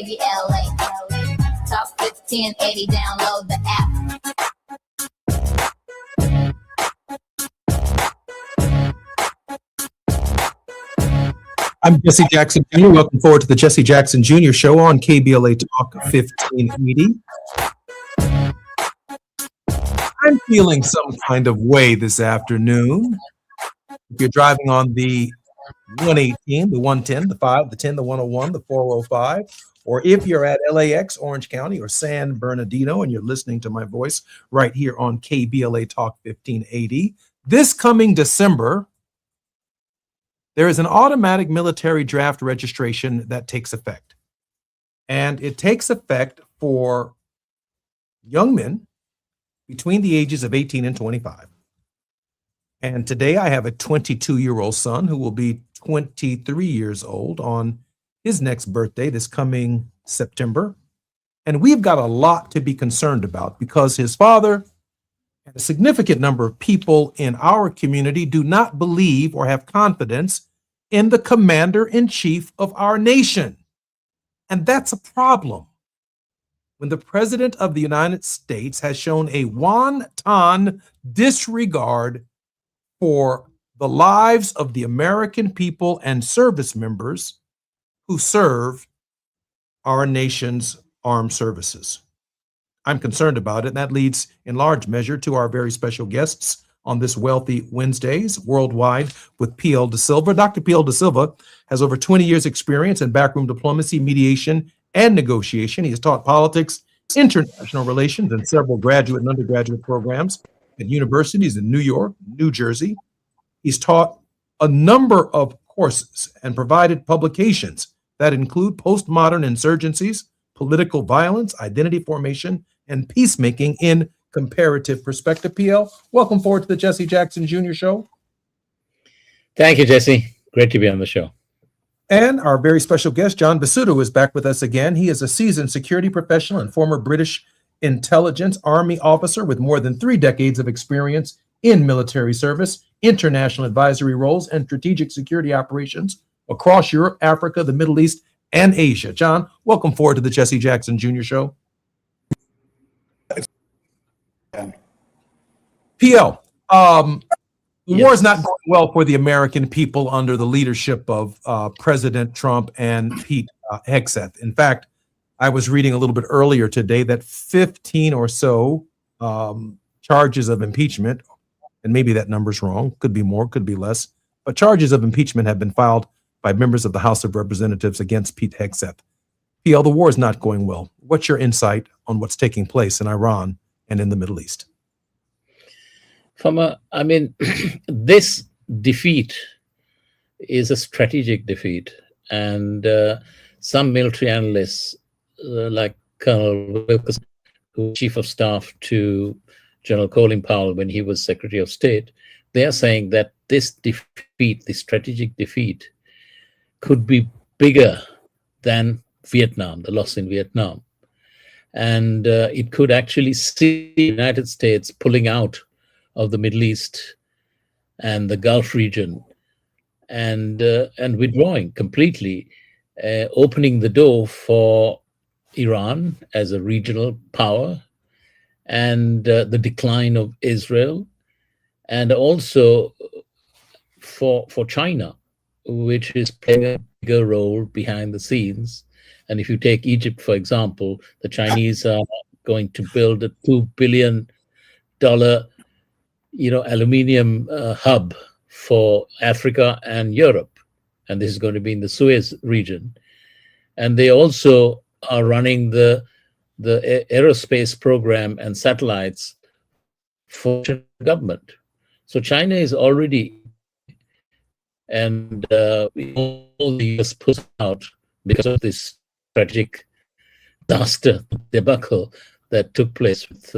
KBLA. Top 1580, download the app. I'm Jesse Jackson Jr. Welcome forward to the Jesse Jackson Jr. Show on KBLA Talk 1580. I'm feeling some kind of way this afternoon. If you're driving on the 118, the 110, the 5, the 10, the 101, the 405, or if you're at LAX, Orange County, or San Bernardino, and you're listening to my voice right here on KBLA Talk 1580, this coming December, there is an automatic military draft registration that takes effect. And it takes effect for young men between the ages of 18 and 25. And today I have a 22-year-old son who will be 23 years old on his next birthday this coming September. And we've got a lot to be concerned about because his father and a significant number of people in our community do not believe or have confidence in the commander-in-chief of our nation. And that's a problem. When the president of the United States has shown a wanton disregard for the lives of the American people and service members who serve our nation's armed services. I'm concerned about it, and that leads in large measure to our very special guests on this Wealthy Wednesdays worldwide with P.L. De Silva. Dr. P.L. De Silva has over 20 years experience in backroom diplomacy, mediation, and negotiation. He has taught politics, international relations, and several graduate and undergraduate programs at universities in New York, New Jersey. He's taught a number of courses and provided publications that include postmodern insurgencies, political violence, identity formation, and peacemaking in comparative perspective. PL, welcome forward to the Jesse Jackson Jr. Show. Thank you, Jesse. Great to be on the show. And our very special guest, John Basuto, is back with us again. He is a seasoned security professional and former British intelligence Army officer with more than 3 decades of experience in military service, international advisory roles, and strategic security operations across Europe, Africa, the Middle East, and Asia. John, welcome forward to the Jesse Jackson Jr. Show. PL, the war is not going well for the American people under the leadership of President Trump and Pete Hegseth. In fact, I was reading a little bit earlier today that 15 or so charges of impeachment, and maybe that number's wrong, could be more, could be less, but charges of impeachment have been filed by members of the House of Representatives against Pete Hegseth. PL, the war is not going well. What's your insight on what's taking place in Iran and in the Middle East? This defeat is a strategic defeat, and some military analysts, like Colonel Wilkerson, who was chief of staff to General Colin Powell when he was Secretary of State, they are saying that this defeat, this strategic defeat, could be bigger than Vietnam, the loss in Vietnam. And it could actually see the United States pulling out of the Middle East and the Gulf region and withdrawing completely, opening the door for Iran as a regional power and the decline of Israel, and also for China, which is playing a bigger role behind the scenes. And if you take Egypt, for example, the Chinese are going to build a $2 billion aluminium hub for Africa and Europe. And this is going to be in the Suez region. And they also are running the aerospace program and satellites for the government. So China is already, and all the US put out because of this tragic disaster debacle that took place with,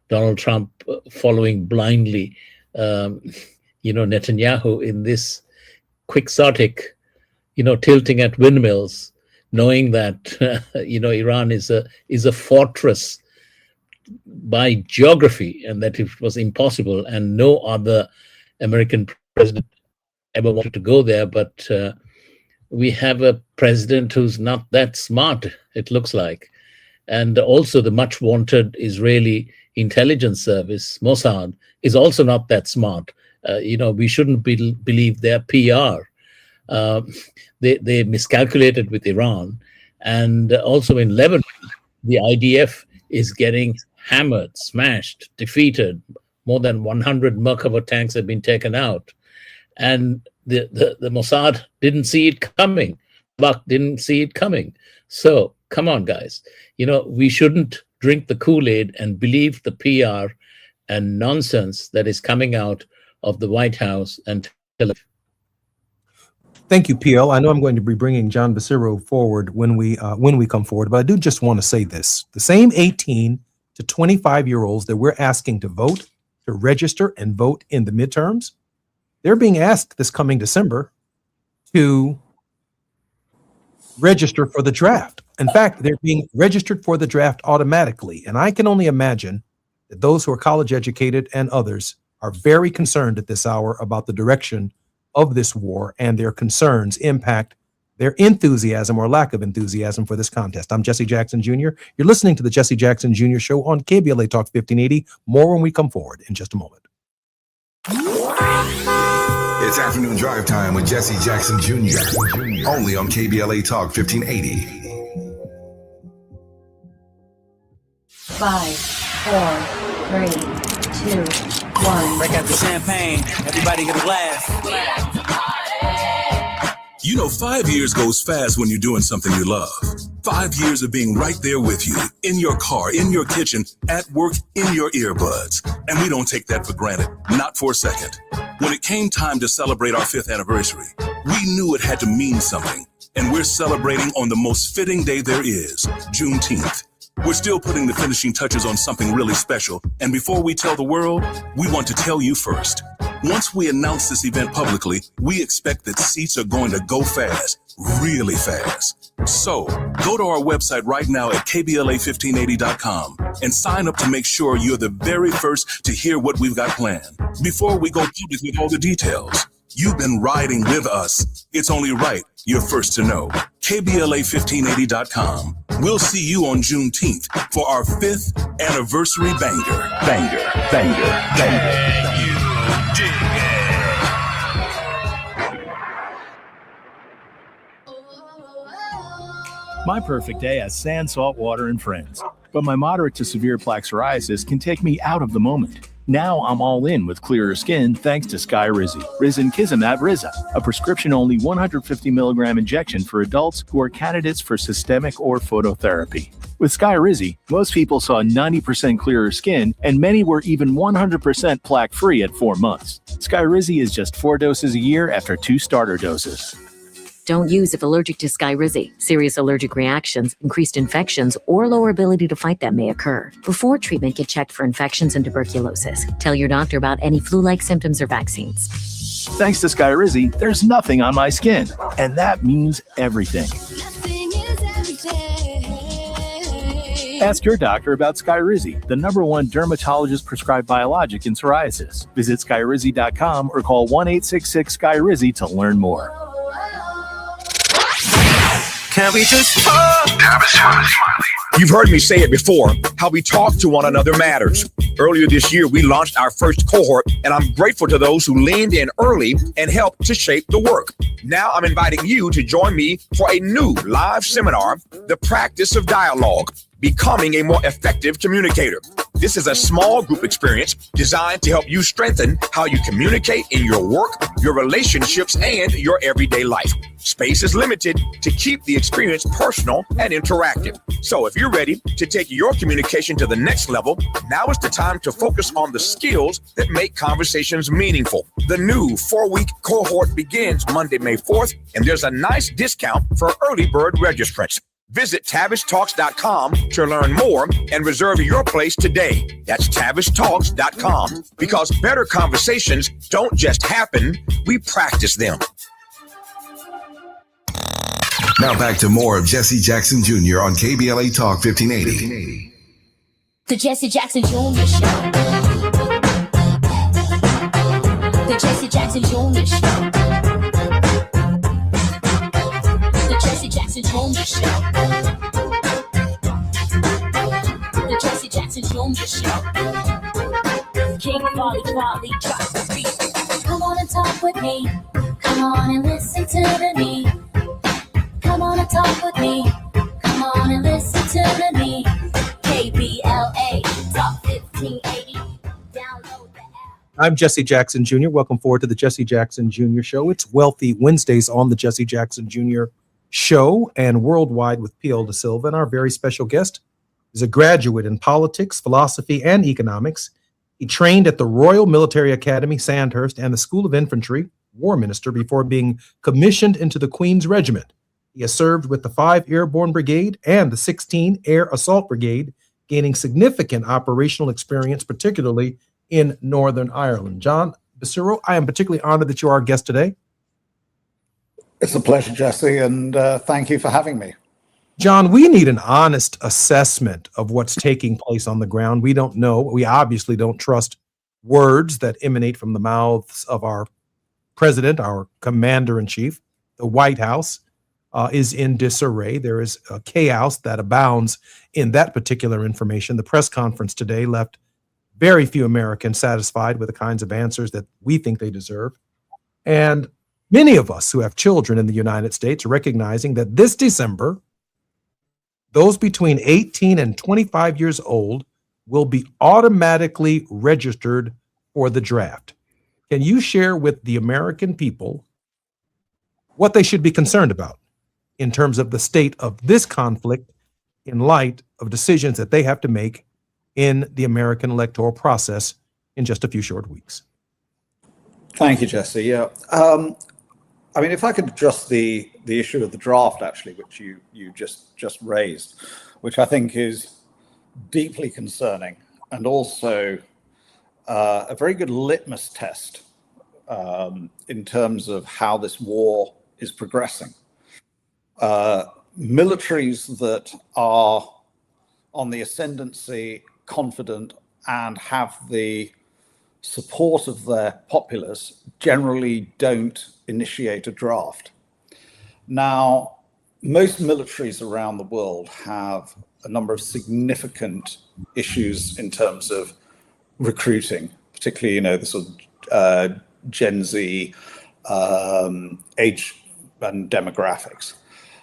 Donald Trump following blindly, Netanyahu in this quixotic, tilting at windmills, knowing that, Iran is a fortress by geography, and that it was impossible, and no other American president ever wanted to go there, but we have a president who's not that smart, it looks like. And also the much wanted Israeli intelligence service, Mossad, is also not that smart. We shouldn't believe their PR. They miscalculated with Iran. And also in Lebanon, the IDF is getting hammered, smashed, defeated. More than 100 Merkava tanks have been taken out. And the Mossad didn't see it coming. Buck didn't see it coming. So come on, guys. We shouldn't drink the Kool-Aid and believe the PR and nonsense that is coming out of the White House and television. Thank you, PL. I know I'm going to be bringing John Basiro forward when we come forward, but I do just want to say this. The same 18 to 25-year-olds that we're asking to vote, to register and vote in the midterms, they're being asked this coming December to register for the draft. In fact, they're being registered for the draft automatically. And I can only imagine that those who are college educated and others are very concerned at this hour about the direction of this war, and their concerns impact their enthusiasm or lack of enthusiasm for this contest. I'm Jesse Jackson Jr. You're listening to the Jesse Jackson Jr. Show on KBLA Talk 1580. More when we come forward in just a moment. It's afternoon drive time with Jesse Jackson Jr. Only on KBLA Talk 1580. 5, 4, 3, 2, 1. Break out the champagne. Everybody get a glass. 5 years goes fast when you're doing something you love. 5 years of being right there with you, in your car, in your kitchen, at work, in your earbuds. And we don't take that for granted, not for a second. When it came time to celebrate our 5th anniversary, we knew it had to mean something. And we're celebrating on the most fitting day there is, Juneteenth. We're still putting the finishing touches on something really special. And before we tell the world, we want to tell you first. Once we announce this event publicly, we expect that seats are going to go fast, really fast. So go to our website right now at KBLA1580.com and sign up to make sure you're the very first to hear what we've got planned. Before we go public with all the details, you've been riding with us. It's only right you're first to know. KBLA1580.com. We'll see you on Juneteenth for our 5th anniversary banger. Banger, banger, banger. My perfect day has sand, salt water, and friends. But my moderate to severe plaque psoriasis can take me out of the moment. Now I'm all in with clearer skin thanks to Skyrizi, Risankizumab Riza, a prescription-only 150 milligram injection for adults who are candidates for systemic or phototherapy. With Skyrizi, most people saw 90% clearer skin, and many were even 100% plaque-free at 4 months. Skyrizi is just 4 doses a year after 2 starter doses. Don't use if allergic to Skyrizi. Serious allergic reactions, increased infections, or lower ability to fight them may occur. Before treatment, get checked for infections and tuberculosis. Tell your doctor about any flu-like symptoms or vaccines. Thanks to Skyrizi, there's nothing on my skin, and that means everything. Ask your doctor about Skyrizi, the #1 dermatologist-prescribed biologic in psoriasis. Visit Skyrizi.com or call 1-866-SKYRIZI to learn more. Can we just talk? You've heard me say it before, how we talk to one another matters. Earlier this year, we launched our first cohort, and I'm grateful to those who leaned in early and helped to shape the work. Now I'm inviting you to join me for a new live seminar, The Practice of Dialogue, Becoming a More Effective Communicator. This is a small group experience designed to help you strengthen how you communicate in your work, your relationships, and your everyday life. Space is limited to keep the experience personal and interactive. So if you're ready to take your communication to the next level, now is the time to focus on the skills that make conversations meaningful. The new 4-week cohort begins Monday, May 4th, and there's a nice discount for early bird registrants. Visit TavishTalks.com to learn more and reserve your place today. That's TavishTalks.com, because better conversations don't just happen, we practice them. Now back to more of Jesse Jackson Jr. on KBLA Talk 1580. The Jesse Jackson Jr. Show. The Jesse Jackson Jr. Show. Jesse Jackson Jr. Show. The Jesse Jackson Jr. Show. King Quality drops the beat. Come on and talk with me. Come on and listen to me. Come on and talk with me. Come on and listen to me. KBLA Top 1580. Download the app. I'm Jesse Jackson Jr. Welcome forward to the Jesse Jackson Jr. Show. It's Wealthy Wednesdays on the Jesse Jackson Jr. Show and worldwide with P.L. Da Silva. And our very special guest is a graduate in politics, philosophy, and economics. He trained at the Royal Military Academy, Sandhurst, and the School of Infantry, War Minister, before being commissioned into the Queen's Regiment. He has served with the 5 Airborne Brigade and the 16 Air Assault Brigade, gaining significant operational experience, particularly in Northern Ireland. John Basuro, I am particularly honored that you are our guest today. It's a pleasure, Jesse, and thank you for having me. John, we need an honest assessment of what's taking place on the ground. We don't know. We obviously don't trust words that emanate from the mouths of our president, our commander-in-chief. The White House is in disarray. There is a chaos that abounds in that particular information. The press conference today left very few Americans satisfied with the kinds of answers that we think they deserve. And many of us who have children in the United States are recognizing that this December, those between 18 and 25 years old will be automatically registered for the draft. Can you share with the American people what they should be concerned about in terms of the state of this conflict in light of decisions that they have to make in the American electoral process in just a few short weeks? Thank you, Jesse. Yeah. I mean, if I could address the issue of the draft, actually, which you just raised, which I think is deeply concerning and also a very good litmus test in terms of how this war is progressing. Militaries that are on the ascendancy, confident, and have the support of their populace generally don't initiate a draft. Now, most militaries around the world have a number of significant issues in terms of recruiting, particularly, the sort of Gen Z age and demographics.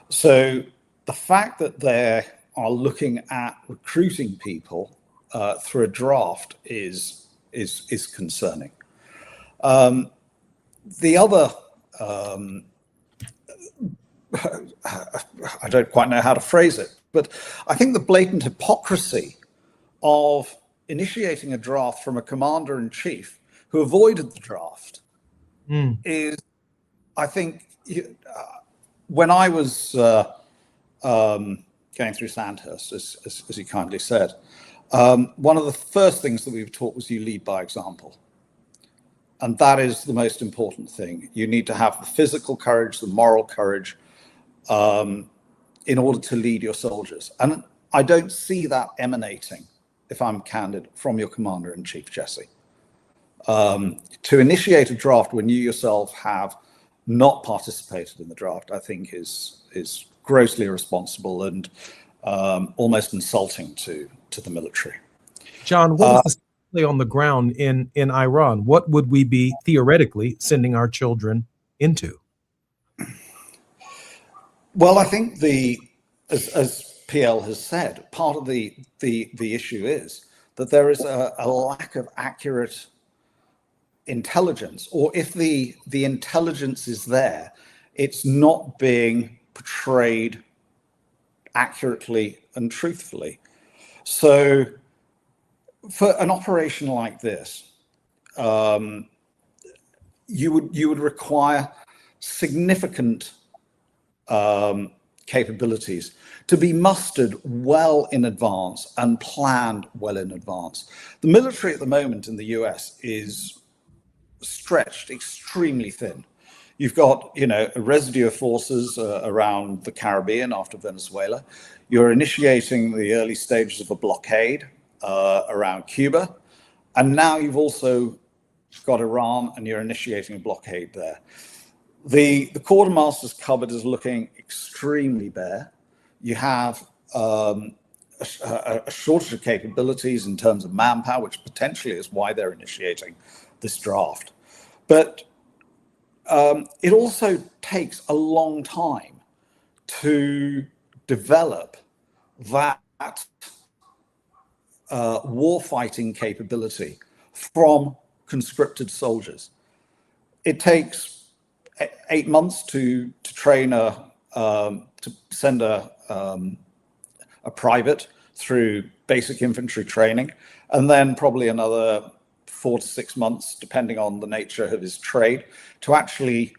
So the fact that they are looking at recruiting people through a draft is concerning. The other, I don't quite know how to phrase it, but I think the blatant hypocrisy of initiating a draft from a commander-in-chief who avoided the draft is, I think, when I was going through Sandhurst, as you kindly said, one of the first things that we were taught was you lead by example. And that is the most important thing. You need to have the physical courage, the moral courage, in order to lead your soldiers. And I don't see that emanating, if I'm candid, from your commander-in-chief, Jesse. To initiate a draft when you yourself have not participated in the draft, I think is grossly irresponsible and almost insulting to the military. John, what is the on the ground in Iran? What would we be theoretically sending our children into? Well, I think as PL has said, part of the issue is that there is a lack of accurate intelligence, or if the intelligence is there, it's not being portrayed accurately and truthfully. So for an operation like this, you would require significant capabilities to be mustered well in advance and planned well in advance. The military at the moment in the US is stretched extremely thin. You've got, a residue of forces around the Caribbean after Venezuela. You're initiating the early stages of a blockade around Cuba. And now you've also got Iran and you're initiating a blockade there. The quartermaster's cupboard is looking extremely bare. You have a shortage of capabilities in terms of manpower, which potentially is why they're initiating this draft. But it also takes a long time to develop that war-fighting capability from conscripted soldiers. It takes 8 months to train to send a private through basic infantry training, and then probably another 4 to 6 months, depending on the nature of his trade, to actually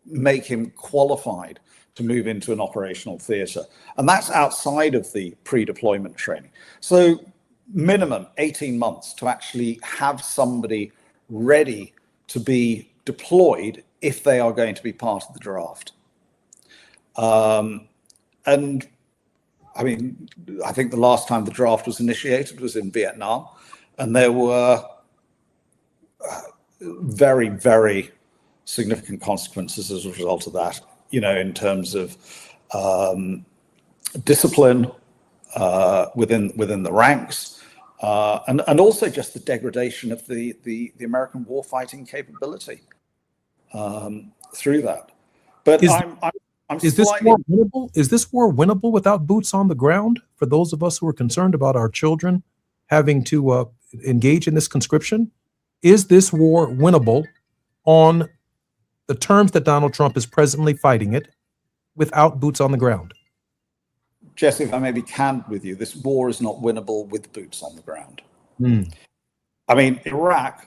make him qualified to move into an operational theatre. And that's outside of the pre-deployment training. So minimum 18 months to actually have somebody ready to be deployed if they are going to be part of the draft. And I mean, I think the last time the draft was initiated was in Vietnam, and there were very, very significant consequences as a result of that, you know, in terms of discipline within the ranks, and also just the degradation of the American warfighting capability through that. But is this war winnable? Is this war winnable without boots on the ground? For those of us who are concerned about our children having to engage in this conscription, is this war winnable on the terms that Donald Trump is presently fighting it without boots on the ground? Jesse, if I may be candid with you, this war is not winnable with boots on the ground. I mean, Iraq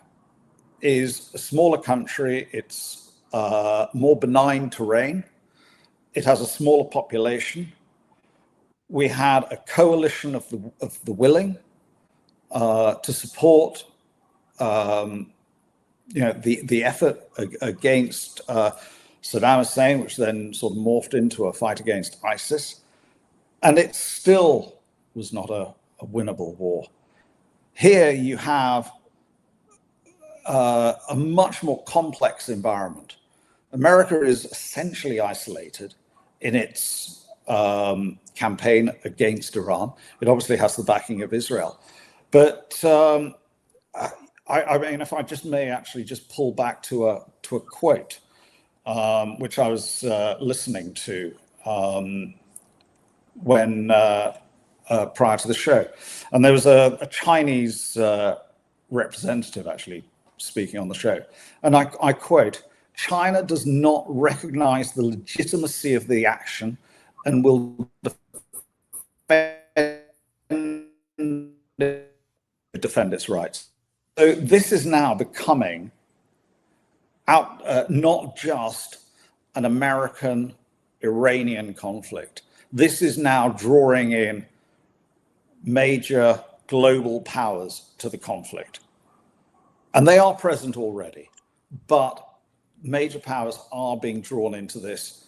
is a smaller country. It's more benign terrain. It has a smaller population. We had a coalition of the willing to support you know, the effort against Saddam Hussein, which then sort of morphed into a fight against ISIS. And it still was not a winnable war. Here you have a much more complex environment. America is essentially isolated in its campaign against Iran. It obviously has the backing of Israel. But I mean, if I just may actually just pull back to a quote, which I was listening to when prior to the show, and there was a Chinese representative actually speaking on the show, and I quote, "China does not recognize the legitimacy of the action and will defend its rights." So this is now becoming not just an American-Iranian conflict. This is now drawing in major global powers to the conflict. And they are present already, but major powers are being drawn into this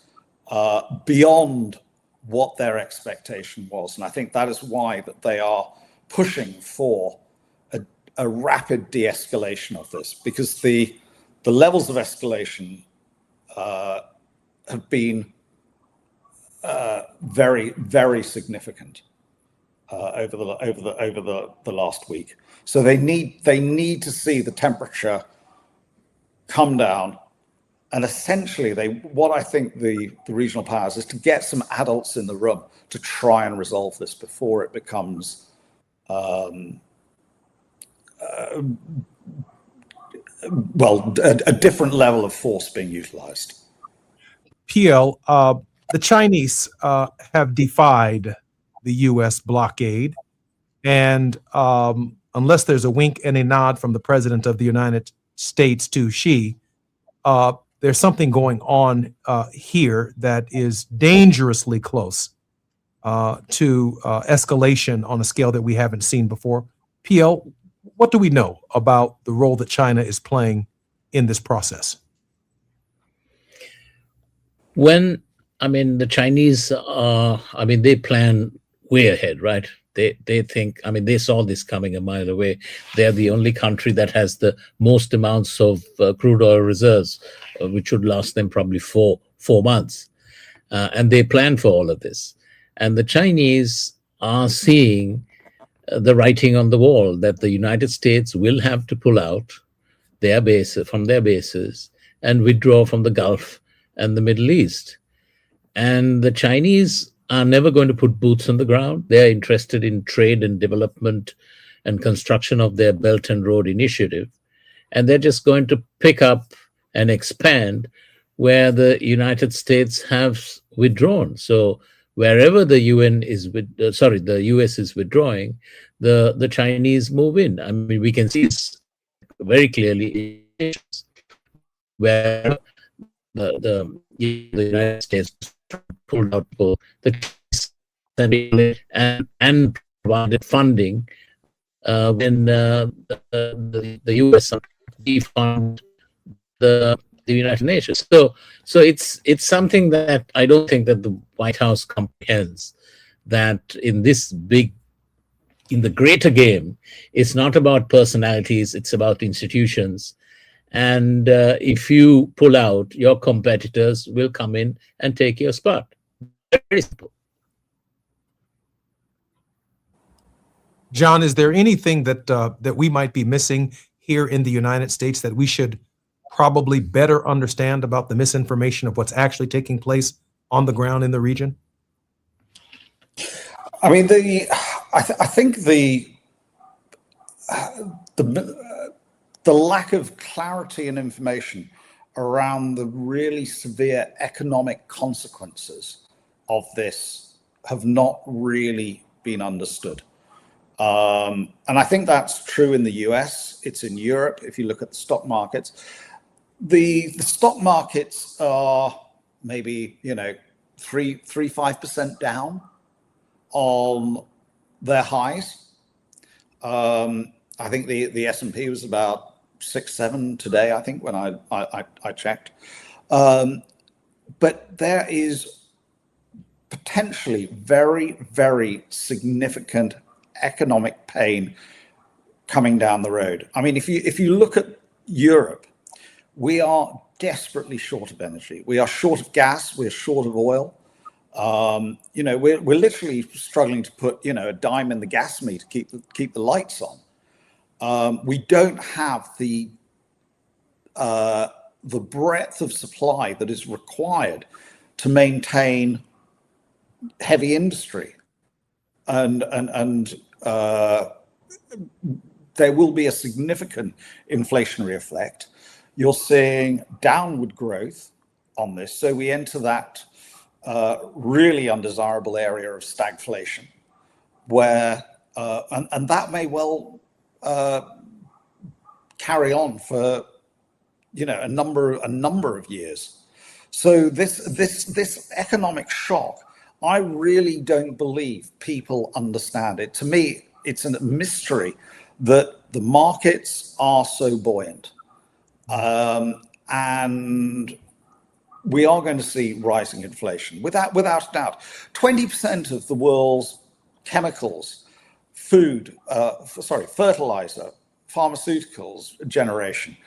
beyond what their expectation was. And I think that is why that they are pushing for a rapid de-escalation of this, because the levels of escalation have been very, very significant over the last week. So they need to see the temperature come down, and essentially what I think the regional powers is to get some adults in the room to try and resolve this before it becomes a different level of force being utilized. PL, the Chinese have defied the U.S. blockade, and unless there's a wink and a nod from the President of the United States to Xi, there's something going on here that is dangerously close to escalation on a scale that we haven't seen before. PL, what do we know about the role that China is playing in this process? The Chinese, they plan way ahead, right? They think, I mean, they saw this coming a mile away. They're the only country that has the most amounts of crude oil reserves, which would last them probably four months. And they plan for all of this. And the Chinese are seeing the writing on the wall that the United States will have to pull out their bases and withdraw from the Gulf and the Middle East. And the Chinese are never going to put boots on the ground. They're interested in trade and development and construction of their Belt and Road Initiative. And they're just going to pick up and expand where the United States have withdrawn. So wherever the the US is withdrawing, the Chinese move in. I mean, we can see this very clearly where the United States pulled out and provided funding when the US defund the United Nations. So it's something that I don't think that the White House comprehends, that in the greater game, it's not about personalities, it's about institutions. And if you pull out, your competitors will come in and take your spot. Very simple. John, is there anything that we might be missing here in the United States that we should probably better understand about the misinformation of what's actually taking place on the ground in the region? I mean, I think the lack of clarity and information around the really severe economic consequences of this have not really been understood. And I think that's true in the US. It's in Europe. If you look at the stock markets, the stock markets are maybe 3-5% down on their highs. I think the S&P was about 6-7 today, I think, when I checked. But there is potentially very, very significant economic pain coming down the road. I mean, if you look at Europe, we are desperately short of energy. We are short of gas. We're short of oil. We're literally struggling to put a dime in the gas meter to keep the lights on. We don't have the breadth of supply that is required to maintain heavy industry, and there will be a significant inflationary effect. You're seeing downward growth on this, so we enter that really undesirable area of stagflation, where and that may well carry on for a number of years. So this economic shock, I really don't believe people understand it. To me, it's a mystery that the markets are so buoyant, and we are going to see rising inflation without a doubt. 20% of the world's chemicals, fertilizer, pharmaceuticals generation,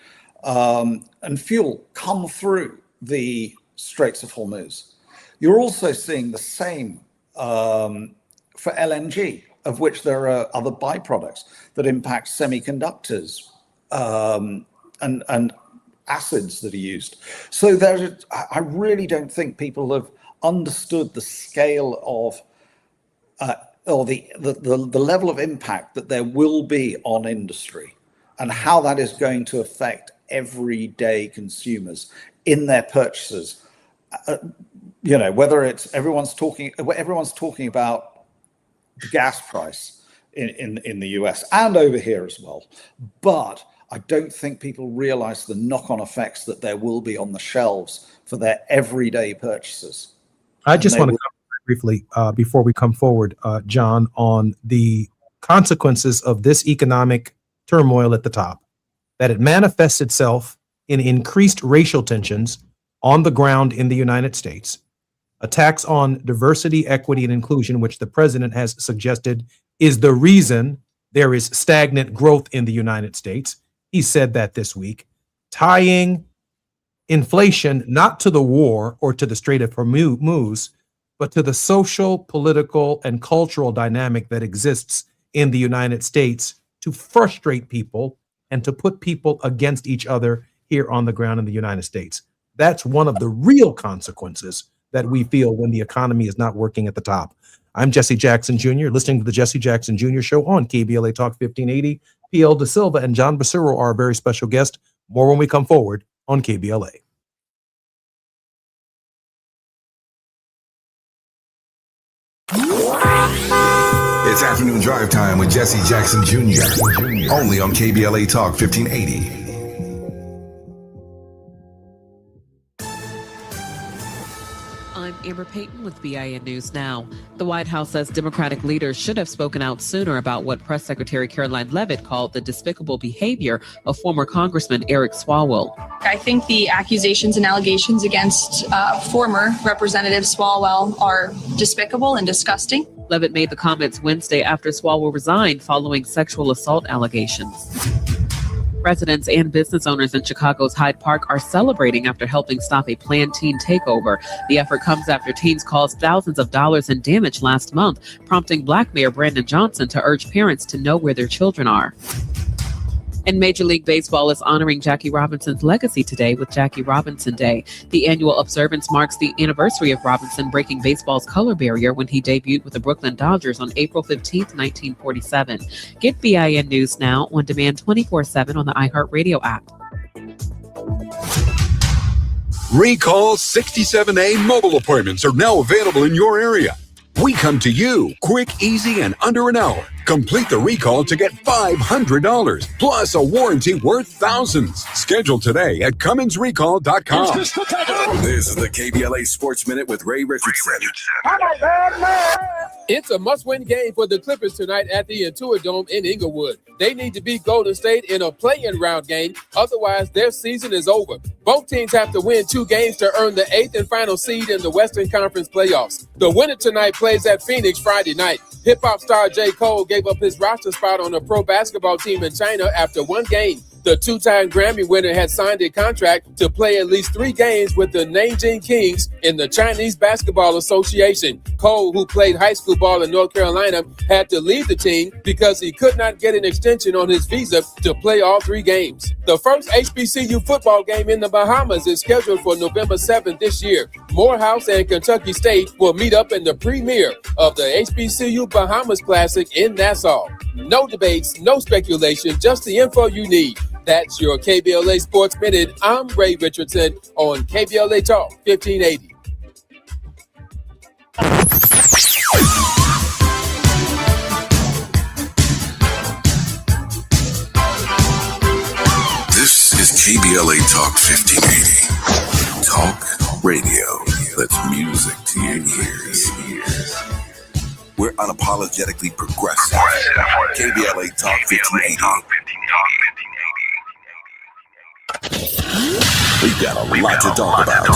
and fuel come through the Straits of Hormuz. You're also seeing the same for LNG, of which there are other byproducts that impact semiconductors and acids that are used. So I really don't think people have understood the scale of or the level of impact that there will be on industry, and how that is going to affect everyday consumers in their purchases. Whether it's everyone's talking about the gas price in the US and over here as well, but I don't think people realize the knock-on effects that there will be on the shelves for their everyday purchases. I just want to comment briefly before we come forward, John, on the consequences of this economic turmoil at the top, that it manifests itself in increased racial tensions on the ground in the United States. A tax on diversity, equity, and inclusion, which the president has suggested is the reason there is stagnant growth in the United States. He said that this week, tying inflation not to the war or to the Strait of Hormuz, but to the social, political, and cultural dynamic that exists in the United States to frustrate people and to put people against each other here on the ground in the United States. That's one of the real consequences that we feel when the economy is not working at the top. I'm Jesse Jackson Jr., listening to the Jesse Jackson Jr. Show on KBLA Talk 1580. P.L. De Silva and John Basuro are our very special guest. More when we come forward on KBLA. It's afternoon drive time with Jesse Jackson Jr. Only on KBLA Talk 1580. I'm Amber Payton with BIN News Now. The White House says Democratic leaders should have spoken out sooner about what Press Secretary Caroline Leavitt called the despicable behavior of former Congressman Eric Swalwell. I think the accusations and allegations against former Representative Swalwell are despicable and disgusting. Leavitt made the comments Wednesday after Swalwell resigned following sexual assault allegations. Residents and business owners in Chicago's Hyde Park are celebrating after helping stop a planned teen takeover. The effort comes after teens caused thousands of dollars in damage last month, prompting Black Mayor Brandon Johnson to urge parents to know where their children are. And Major League Baseball is honoring Jackie Robinson's legacy today with Jackie Robinson Day. The annual observance marks the anniversary of Robinson breaking baseball's color barrier when he debuted with the Brooklyn Dodgers on April 15, 1947. Get BIN News Now on demand 24/7 on the iHeartRadio app. Recall 67A mobile appointments are now available in your area. We come to you quick, easy, and under an hour. Complete the recall to get $500 plus a warranty worth thousands. Schedule today at CumminsRecall.com. This is the KBLA Sports Minute with Ray Richardson. It's a must-win game for the Clippers tonight at the Intuit Dome in Inglewood. They need to beat Golden State in a play-in round game. Otherwise, their season is over. Both teams have to win 2 games to earn the 8th and final seed in the Western Conference playoffs. The winner tonight plays at Phoenix Friday night. Hip-hop star J. Cole gave up his roster spot on a pro basketball team in China after 1 game. The 2-time Grammy winner had signed a contract to play at least 3 games with the Nanjing Kings in the Chinese Basketball Association. Cole, who played high school ball in North Carolina, had to leave the team because he could not get an extension on his visa to play all 3 games. The first HBCU football game in the Bahamas is scheduled for November 7th this year. Morehouse and Kentucky State will meet up in the premiere of the HBCU Bahamas Classic in Nassau. No debates, no speculation, just the info you need. That's your KBLA Sports Minute. I'm Ray Richardson on KBLA Talk 1580. This is KBLA Talk 1580. Talk radio. That's music to your ears. We're unapologetically progressive. KBLA Talk 1580. We've got a lot to talk about.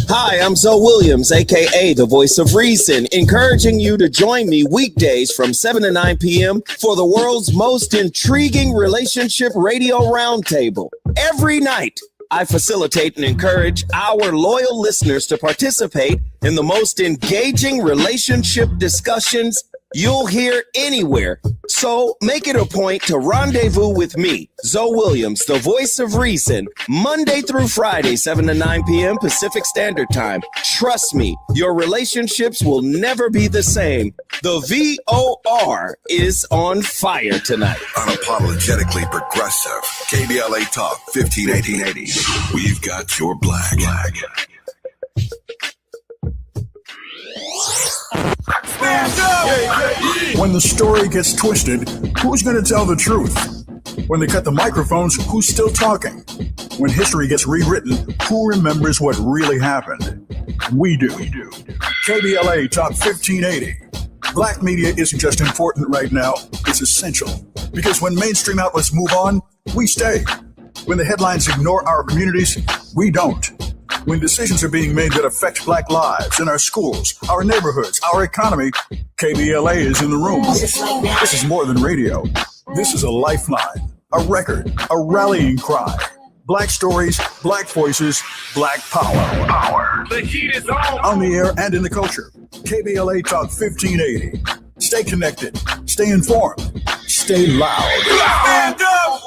Hi, I'm Zoe Williams, aka the Voice of Reason, encouraging you to join me weekdays from 7 to 9 p.m. for the world's most intriguing relationship radio roundtable. Every night, I facilitate and encourage our loyal listeners to participate in the most engaging relationship discussions you'll hear anywhere. So make it a point to rendezvous with me, Zoe Williams, the Voice of Reason, Monday through Friday, 7 to 9 p.m. Pacific Standard Time. Trust me, your relationships will never be the same. The VOR is on fire tonight. Unapologetically progressive. KBLA Talk 1580. We've got your black. When the story gets twisted, who's going to tell the truth? When they cut the microphones, who's still talking? When history gets rewritten, who remembers what really happened? We do. KBLA Talk 1580. Black media isn't just important right now, it's essential. Because when mainstream outlets move on, we stay. When the headlines ignore our communities, we don't. When decisions are being made that affect Black lives in our schools, our neighborhoods, our economy, KBLA is in the room. This is more than radio. This is a lifeline, a record, a rallying cry. Black stories, Black voices, Black power. The heat is on. On the air and in the culture. KBLA Talk 1580. Stay connected. Stay informed. Stay loud. Stand up.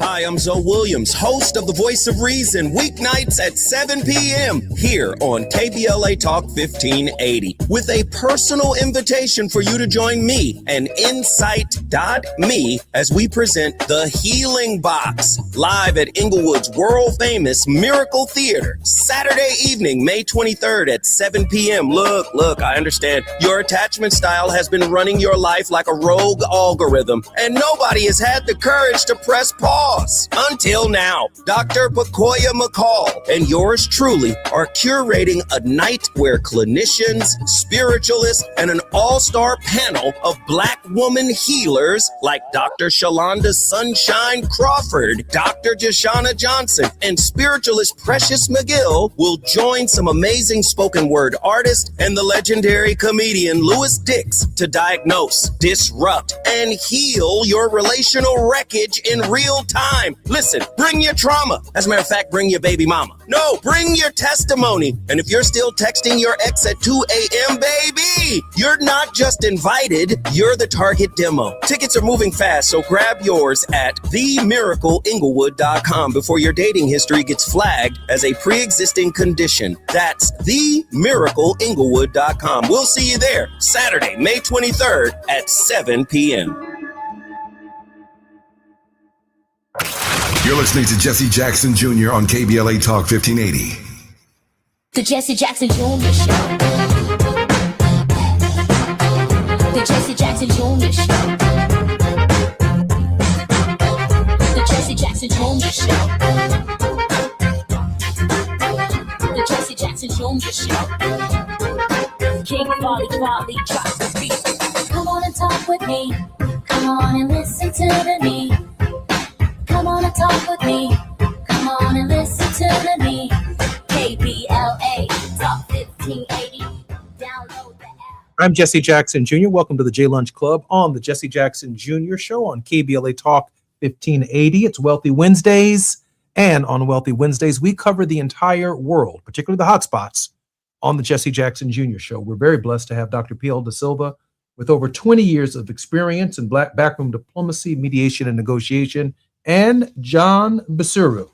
Hi, I'm Zoe Williams, host of The Voice of Reason, weeknights at 7 p.m. here on KBLA Talk 1580, with a personal invitation for you to join me and Insight.me as we present The Healing Box, live at Inglewood's world-famous Miracle Theater, Saturday evening, May 23rd at 7 p.m. Look, I understand your attachment style has been running your life like a rogue algorithm, and nobody has had the courage to press pause. Until now, Dr. Pakoya McCall and yours truly are curating a night where clinicians, spiritualists, and an all-star panel of Black woman healers like Dr. Shalonda Sunshine Crawford, Dr. Jashana Johnson, and spiritualist Precious McGill will join some amazing spoken word artists and the legendary comedian Louis Dix to diagnose, disrupt, and heal your relational wreckage in real time. Listen, bring your trauma. As a matter of fact, bring your baby mama. No, bring your testimony. And if you're still texting your ex at 2 a.m., baby, you're not just invited, you're the target demo. Tickets are moving fast, so grab yours at themiracleinglewood.com before your dating history gets flagged as a pre-existing condition. That's themiracleinglewood.com. We'll see you there Saturday, May 23rd at 7 p.m. You're listening to Jesse Jackson Jr. on KBLA Talk 1580. The Jesse Jackson Jr. Show. The Jesse Jackson Jr. Show. The Jesse Jackson Jr. Show. The Jesse Jackson Jr. Show. King Quality drops the beat. Come on and talk with me. Come on and listen to me. Come on and talk with me. Come on and listen to me. KBLA Talk 1580. Download the app. I'm Jesse Jackson Jr. Welcome to the J Lunch Club on the Jesse Jackson Jr. Show on KBLA Talk 1580. It's Wealthy Wednesdays. And on Wealthy Wednesdays, we cover the entire world, particularly the hot spots, on the Jesse Jackson Jr. Show. We're very blessed to have Dr. P.L. Da Silva with over 20 years of experience in Black backroom diplomacy, mediation, and negotiation, and John Basiru.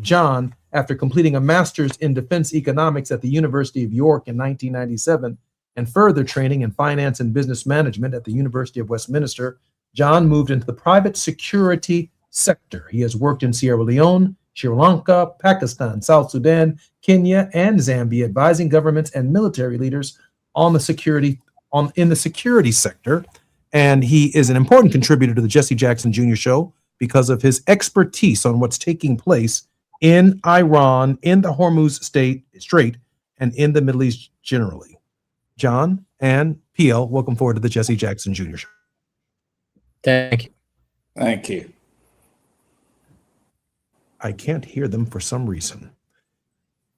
John, after completing a master's in defense economics at the University of York in 1997 and further training in finance and business management at the University of Westminster, John moved into the private security sector. He has worked in Sierra Leone, Sri Lanka, Pakistan, South Sudan, Kenya, and Zambia, advising governments and military leaders in the security sector. And he is an important contributor to the Jesse Jackson Jr. Show because of his expertise on what's taking place in Iran, in the Hormuz Strait, and in the Middle East generally. John and PL, welcome forward to the Jesse Jackson Jr. Show. Thank you. Thank you. I can't hear them for some reason.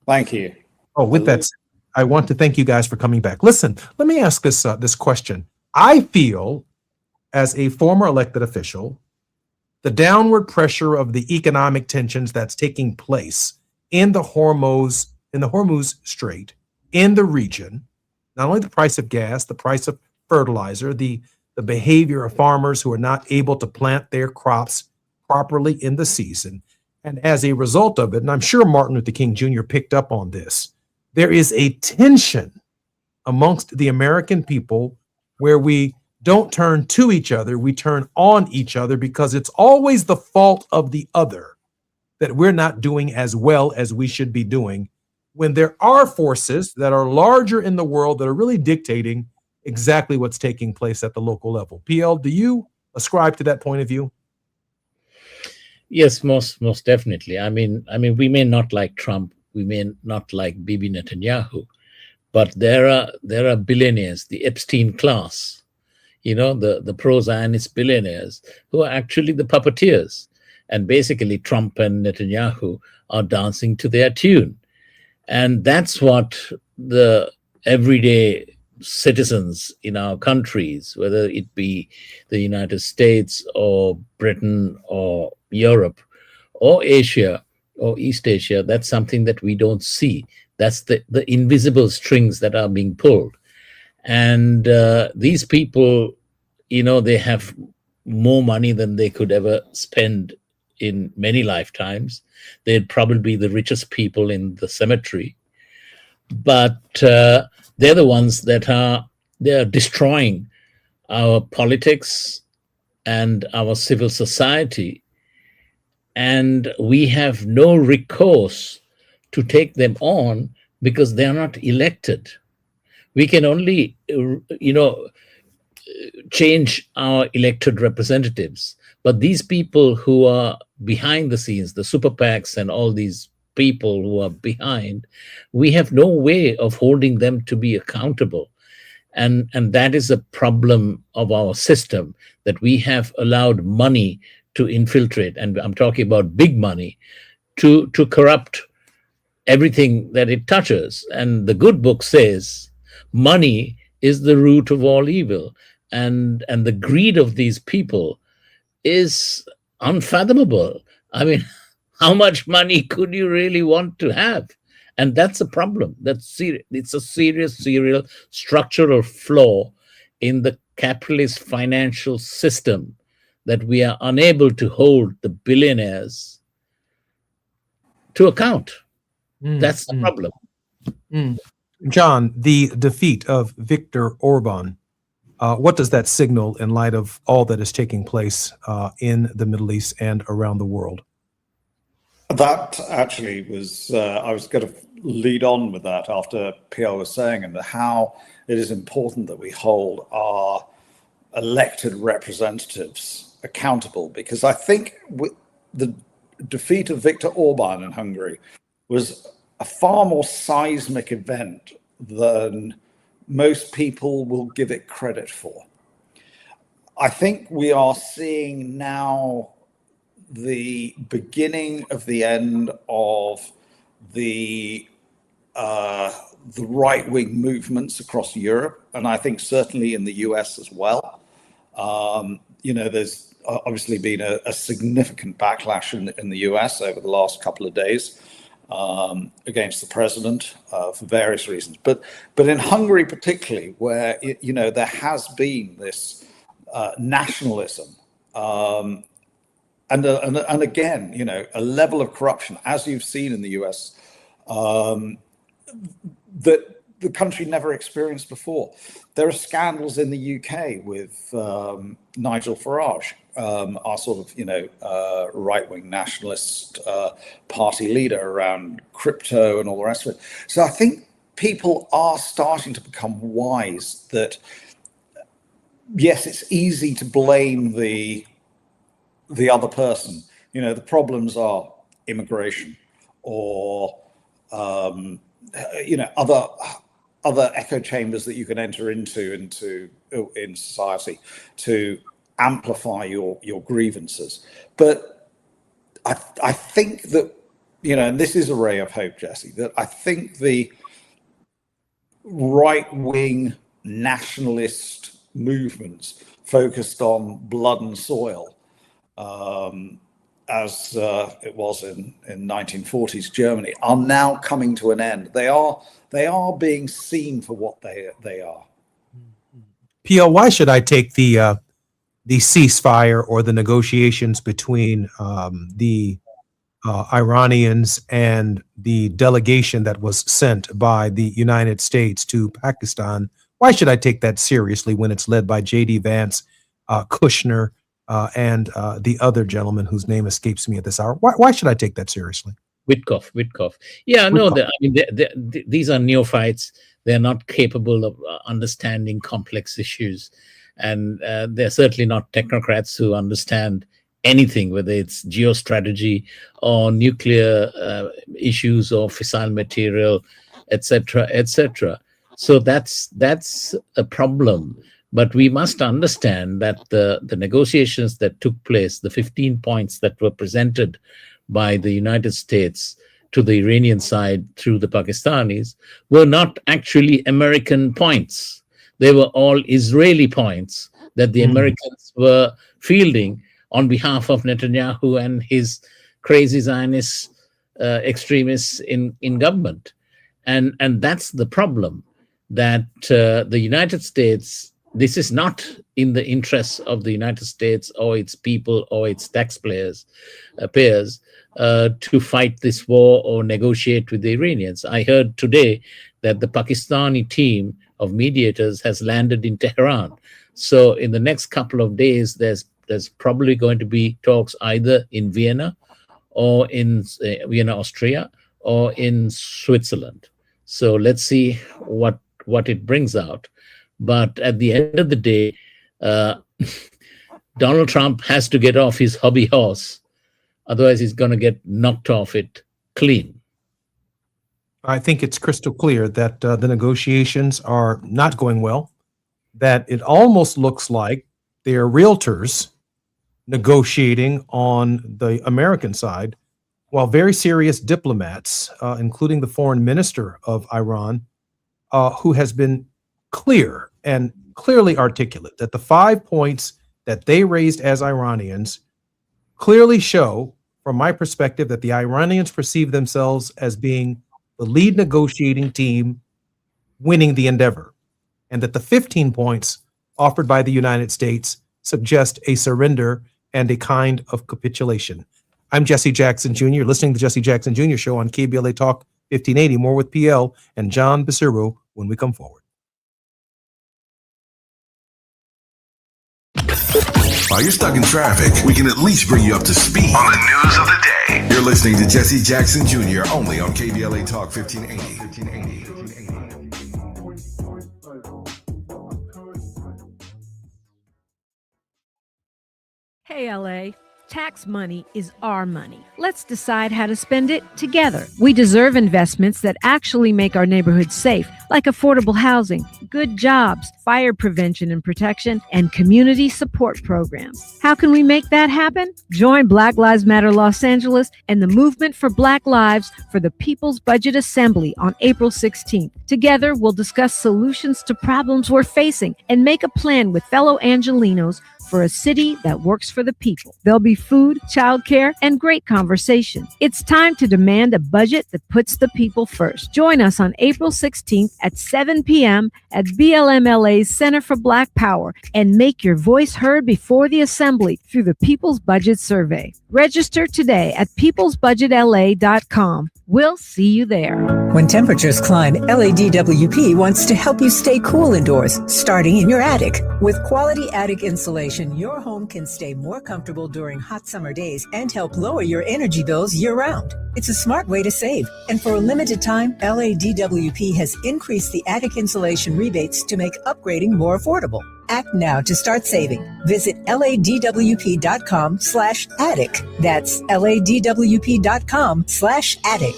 Thank you. Oh, with that said, I want to thank you guys for coming back. Listen, let me ask this question. I feel, as a former elected official, the downward pressure of the economic tensions that's taking place in the Hormuz Strait, in the region, not only the price of gas, the price of fertilizer, the behavior of farmers who are not able to plant their crops properly in the season. And as a result of it, and I'm sure Martin Luther King Jr. picked up on this, there is a tension amongst the American people where we don't turn to each other, we turn on each other because it's always the fault of the other that we're not doing as well as we should be doing, when there are forces that are larger in the world that are really dictating exactly what's taking place at the local level. PL, do you ascribe to that point of view? Yes, most definitely. I mean, we may not like Trump, we may not like Bibi Netanyahu, but there are billionaires, the Epstein class, the pro-Zionist billionaires who are actually the puppeteers. And basically, Trump and Netanyahu are dancing to their tune. And that's what the everyday citizens in our countries, whether it be the United States or Britain or Europe or Asia or East Asia, that's something that we don't see. That's the invisible strings that are being pulled. And these people, they have more money than they could ever spend in many lifetimes. They'd probably be the richest people in the cemetery. But they're the ones that they're destroying our politics and our civil society. And we have no recourse to take them on because they are not elected. We can only, change our elected representatives. But these people who are behind the scenes, the super PACs and all these people who are behind, we have no way of holding them to be accountable. And that is a problem of our system, that we have allowed money to infiltrate, and I'm talking about big money, to corrupt everything that it touches. And the good book says money is the root of all evil. And the greed of these people is unfathomable. I mean, how much money could you really want to have? And that's a problem. It's a serious structural flaw in the capitalist financial system, that we are unable to hold the billionaires to account. That's the problem. John, the defeat of Viktor Orban, what does that signal in light of all that is taking place in the Middle East and around the world? That actually was, I was going to lead on with that after Pierre was saying, and how it is important that we hold our elected representatives accountable, because I think the defeat of Viktor Orban in Hungary was a far more seismic event than most people will give it credit for. I think we are seeing now the beginning of the end of the right-wing movements across Europe, and I think certainly in the US as well. There's obviously been a significant backlash in the US over the last couple of days against the president for various reasons. But in Hungary particularly, where there has been this nationalism, and again, a level of corruption, as you've seen in the US, that the country never experienced before. There are scandals in the UK with Nigel Farage, our sort of, right-wing nationalist party leader, around crypto and all the rest of it. So I think people are starting to become wise that, yes, it's easy to blame the other person. The problems are immigration or, other echo chambers that you can enter into in society to amplify your grievances. But I think that, and this is a ray of hope, Jesse, that I think the right-wing nationalist movements focused on blood and soil, as it was in 1940s Germany, are now coming to an end. They are being seen for what they are. Pio, why should I take the ceasefire or the negotiations between the Iranians and the delegation that was sent by the United States to Pakistan? Why should I take that seriously when it's led by J.D. Vance, Kushner, and the other gentleman whose name escapes me at this hour? Why should I take that seriously? Witkoff. Yeah, no, these are neophytes. They're not capable of understanding complex issues. And they're certainly not technocrats who understand anything, whether it's geostrategy or nuclear issues or fissile material, etc., etc. So that's a problem. But we must understand that the negotiations that took place, the 15 points that were presented by the United States to the Iranian side through the Pakistanis, were not actually American points. They were all Israeli points that the Americans were fielding on behalf of Netanyahu and his crazy Zionist extremists in government. And that's the problem, that the United States, this is not in the interests of the United States or its people or its taxpayers to fight this war or negotiate with the Iranians. I heard today that the Pakistani team of mediators has landed in Tehran. So in the next couple of days, there's probably going to be talks either in Vienna or in Vienna, Austria, or in Switzerland. So let's see what it brings out. But at the end of the day, Donald Trump has to get off his hobby horse. Otherwise, he's going to get knocked off it clean. I think it's crystal clear that the negotiations are not going well, that it almost looks like they're realtors negotiating on the American side, while very serious diplomats, including the foreign minister of Iran, who has been clear and clearly articulate that the 5 points that they raised as Iranians clearly show, from my perspective, that the Iranians perceive themselves as being the lead negotiating team winning the endeavor, and that the 15 points offered by the United States suggest a surrender and a kind of capitulation. I'm Jesse Jackson Jr. You're listening to the Jesse Jackson Jr. Show on KBLA Talk 1580. More with PL and John Basiru when we come forward. While you're stuck in traffic, we can at least bring you up to speed on the news of the day. You're listening to Jesse Jackson Jr. only on KBLA Talk 1580. Hey, LA. Tax money is our money. Let's decide how to spend it together. We deserve investments that actually make our neighborhoods safe, like affordable housing, good jobs, fire prevention and protection, and community support programs. How can we make that happen? Join Black Lives Matter Los Angeles and the Movement for Black Lives for the People's Budget Assembly on April 16th. Together, we'll discuss solutions to problems we're facing and make a plan with fellow Angelinos for a city that works for the people. There'll be food, childcare, and great conversation. It's time to demand a budget that puts the people first. Join us on April 16th at 7 p.m. at BLMLA's Center for Black Power and make your voice heard before the Assembly through the People's Budget Survey. Register today at peoplesbudgetla.com. We'll see you there. When temperatures climb, LADWP wants to help you stay cool indoors, starting in your attic. With quality attic insulation, your home can stay more comfortable during hot summer days and help lower your energy bills year-round. It's a smart way to save. And for a limited time, LADWP has increased the attic insulation rebates to make upgrading more affordable. Act now to start saving. Visit ladwp.com/attic. That's ladwp.com/attic.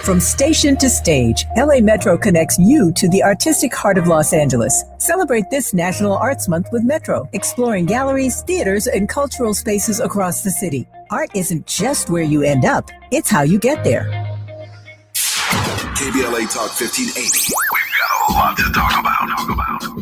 From station to stage, LA Metro connects you to the artistic heart of Los Angeles. Celebrate this National Arts Month with Metro, exploring galleries, theaters, and cultural spaces across the city. Art isn't just where you end up, it's how you get there. KBLA Talk 1580. We've got a lot to talk about.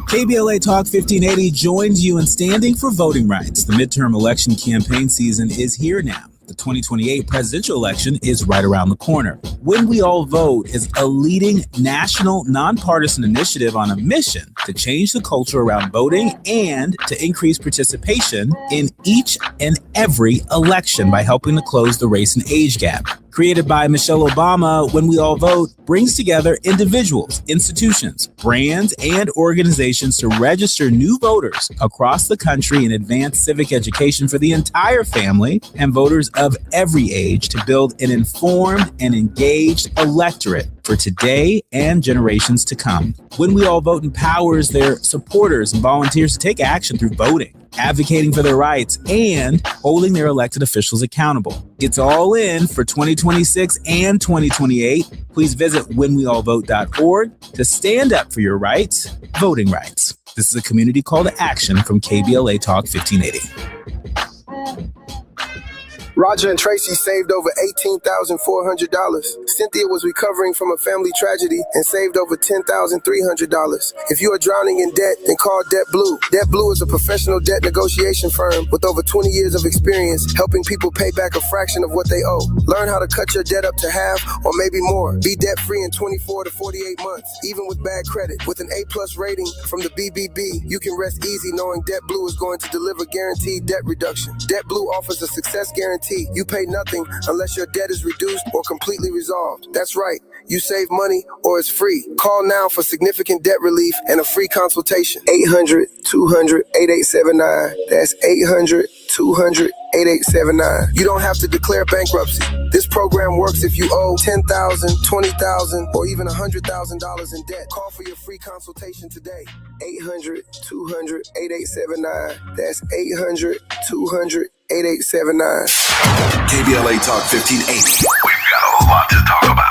KBLA Talk 1580 joins you in standing for voting rights. The midterm election campaign season is here now. The 2028 presidential election is right around the corner. When We All Vote is a leading national nonpartisan initiative on a mission to change the culture around voting and to increase participation in each and every election by helping to close the race and age gap. Created by Michelle Obama, When We All Vote brings together individuals, institutions, brands, and organizations to register new voters across the country and advance civic education for the entire family and voters of every age to build an informed and engaged electorate for today and generations to come. When We All Vote empowers their supporters and volunteers to take action through voting, advocating for their rights, and holding their elected officials accountable. It's all in for 2026 and 2028. Please visit whenweallvote.org to stand up for your rights, voting rights. This is a community call to action from KBLA Talk 1580. Roger and Tracy saved over $18,400. Cynthia was recovering from a family tragedy and saved over $10,300. If you are drowning in debt, then call Debt Blue. Debt Blue is a professional debt negotiation firm with over 20 years of experience helping people pay back a fraction of what they owe. Learn how to cut your debt up to half or maybe more. Be debt-free in 24 to 48 months, even with bad credit. With an A+ rating from the BBB, you can rest easy knowing Debt Blue is going to deliver guaranteed debt reduction. Debt Blue offers a success guarantee. You pay nothing unless your debt is reduced or completely resolved. That's right. You save money or it's free. Call now for significant debt relief and a free consultation. 800-200-8879. That's 800-200-8879. You don't have to declare bankruptcy. This program works if you owe $10,000, $20,000, or even $100,000 in debt. Call for your free consultation today. 800-200-8879. That's 800-200-8879. KBLA Talk 1580. We've got a lot to talk about.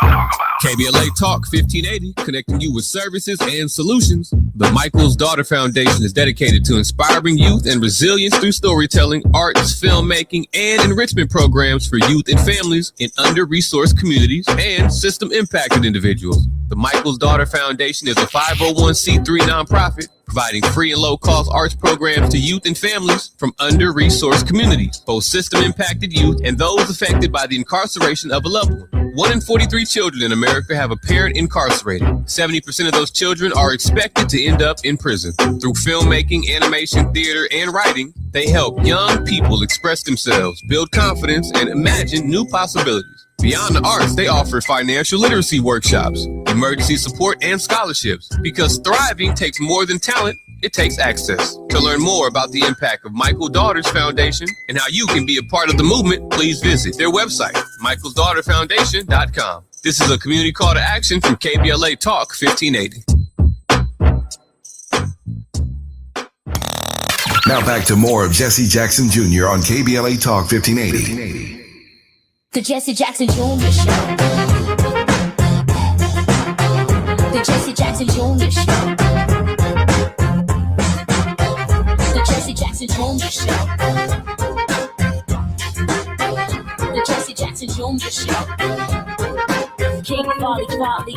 KBLA Talk 1580, connecting you with services and solutions. The Michael's Daughter Foundation is dedicated to inspiring youth and resilience through storytelling, arts, filmmaking, and enrichment programs for youth and families in under-resourced communities and system-impacted individuals. The Michael's Daughter Foundation is a 501c3 nonprofit providing free and low-cost arts programs to youth and families from under-resourced communities, both system-impacted youth and those affected by the incarceration of a loved one. 1 in 43 children in America have a parent incarcerated. 70% of those children are expected to end up in prison. Through filmmaking, animation, theater, and writing, they help young people express themselves, build confidence, and imagine new possibilities. Beyond the arts, they offer financial literacy workshops, emergency support, and scholarships. Because thriving takes more than talent, it takes access. To learn more about the impact of Michael Daughters Foundation and how you can be a part of the movement, please visit their website, michaelsdaughterfoundation.com. This is a community call to action from KBLA Talk 1580. Now back to more of Jesse Jackson Jr. on KBLA Talk 1580. The Jesse Jackson Jr. Show. The Jesse Jackson Jr. Show. The Jesse Jackson Jr. Show. The Jesse Jackson Jr. Show. King Volley, drop the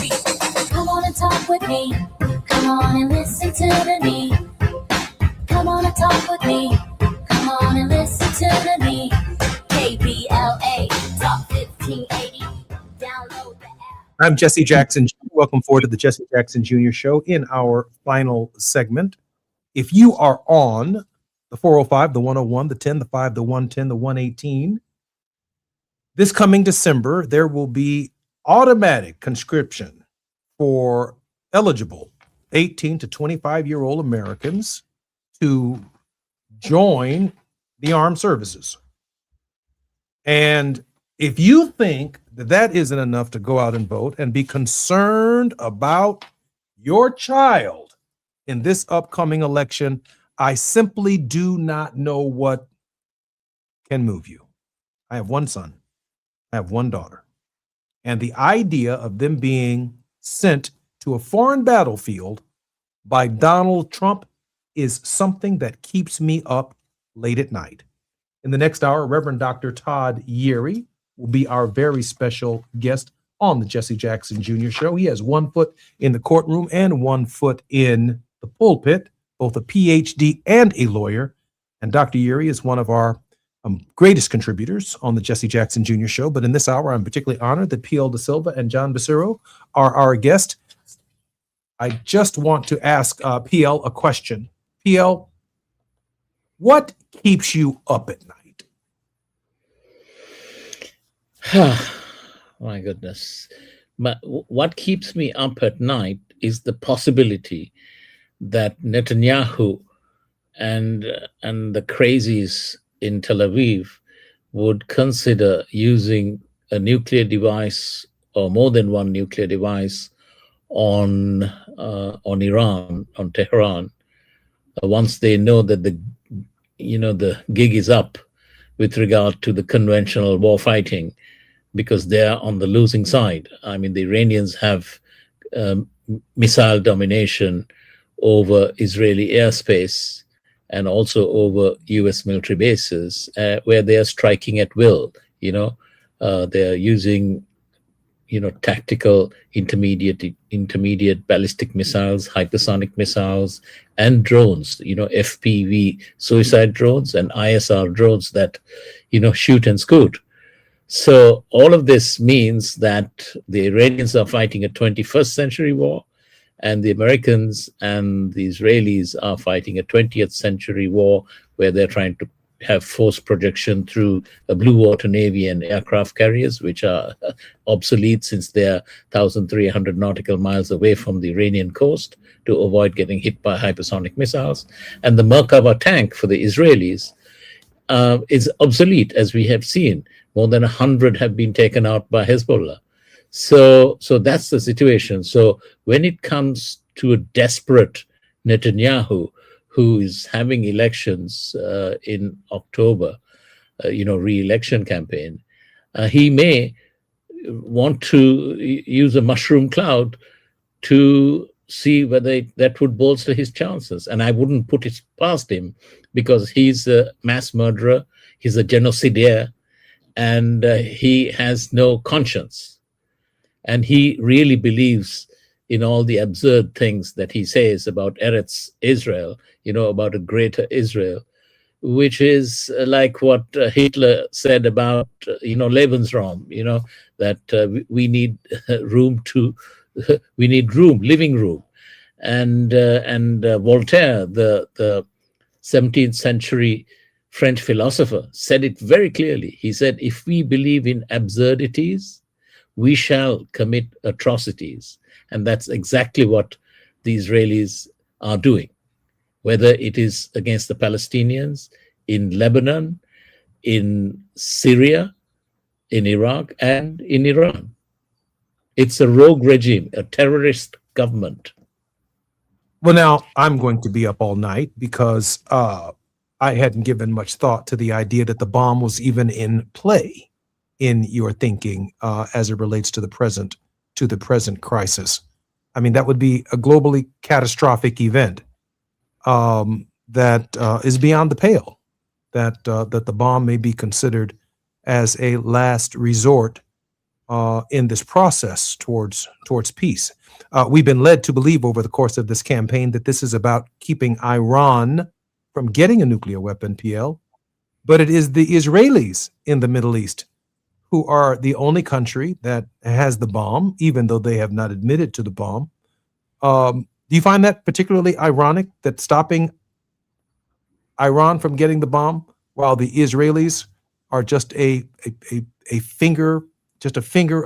beat. Come on and talk with me. Come on and listen to me. Come on and talk with me. Come on and listen to me. KBLA Talk 1580. Download the app. I'm Jesse Jackson. Welcome forward to the Jesse Jackson Jr. Show in our final segment. If you are on the 405, the 101, the 10, the 5, the 110, the 118, this coming December, there will be automatic conscription for eligible 18 to 25-year-old Americans to join the armed services. And if you think that that isn't enough to go out and vote and be concerned about your child in this upcoming election, I simply do not know what can move you. I have one son. I have one daughter. And the idea of them being sent to a foreign battlefield by Donald Trump is something that keeps me up late at night. In the next hour, Reverend Dr. Todd Yeary will be our very special guest on the Jesse Jackson Jr. Show. He has 1 foot in the courtroom and 1 foot in the pulpit, both a PhD and a lawyer. And Dr. Yeary is one of our greatest contributors on the Jesse Jackson Jr. Show. But in this hour, I'm particularly honored that P.L. Da Silva and John Basiro are our guests. I just want to ask P.L. a question. P.L., what keeps you up at night? My goodness. But what keeps me up at night is the possibility that Netanyahu and the crazies in Tel Aviv would consider using a nuclear device or more than one nuclear device on Iran, on Tehran, once they know that the gig is up with regard to the conventional war fighting, because they are on the losing side. I mean, the Iranians have missile domination over Israeli airspace and also over US military bases, where they are striking at will. They are using tactical intermediate ballistic missiles, hypersonic missiles, and drones, FPV suicide drones and ISR drones that, shoot and scoot. So all of this means that the Iranians are fighting a 21st century war, and the Americans and the Israelis are fighting a 20th century war, where they're trying to have force projection through a blue water navy and aircraft carriers, which are obsolete since they're 1,300 nautical miles away from the Iranian coast, to avoid getting hit by hypersonic missiles. And the Merkava tank for the Israelis is obsolete, as we have seen. More than 100 have been taken out by Hezbollah. So that's the situation. So when it comes to a desperate Netanyahu, who is having elections in October, re-election campaign, he may want to use a mushroom cloud to see whether that would bolster his chances. And I wouldn't put it past him, because he's a mass murderer, he's a genocidaire, and he has no conscience. And he really believes in all the absurd things that he says about Eretz Israel, about a greater Israel, which is like what Hitler said about, Lebensraum, that we need living room. And Voltaire, the 17th century French philosopher, said it very clearly. He said, if we believe in absurdities, we shall commit atrocities. And that's exactly what the Israelis are doing, whether it is against the Palestinians, in Lebanon, in Syria, in Iraq, and in Iran. It's a rogue regime, a terrorist government. Well, now I'm going to be up all night because I hadn't given much thought to the idea that the bomb was even in play in your thinking as it relates to the present crisis. I mean, that would be a globally catastrophic event that is beyond the pale. That the bomb may be considered as a last resort in this process towards peace. We've been led to believe over the course of this campaign that this is about keeping Iran from getting a nuclear weapon, PL, but it is the Israelis in the Middle East who are the only country that has the bomb, even though they have not admitted to the bomb. Do you find that particularly ironic, that stopping Iran from getting the bomb while the Israelis are just a finger,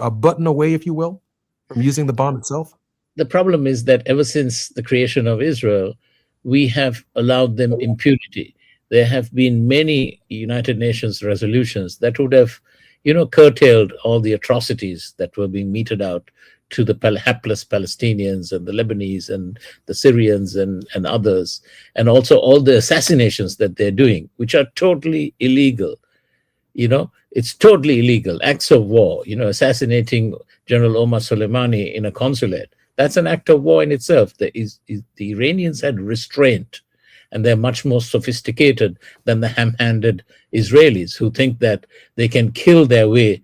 a button away, if you will, from using the bomb itself? The problem is that ever since the creation of Israel, we have allowed them impunity. There have been many United Nations resolutions that would have, curtailed all the atrocities that were being meted out to the hapless Palestinians and the Lebanese and the Syrians and others, and also all the assassinations that they're doing, which are totally illegal. It's totally illegal. Acts of war, assassinating General Omar Soleimani in a consulate. That's an act of war in itself. The Iranians had restraint, and they're much more sophisticated than the ham-handed Israelis who think that they can kill their way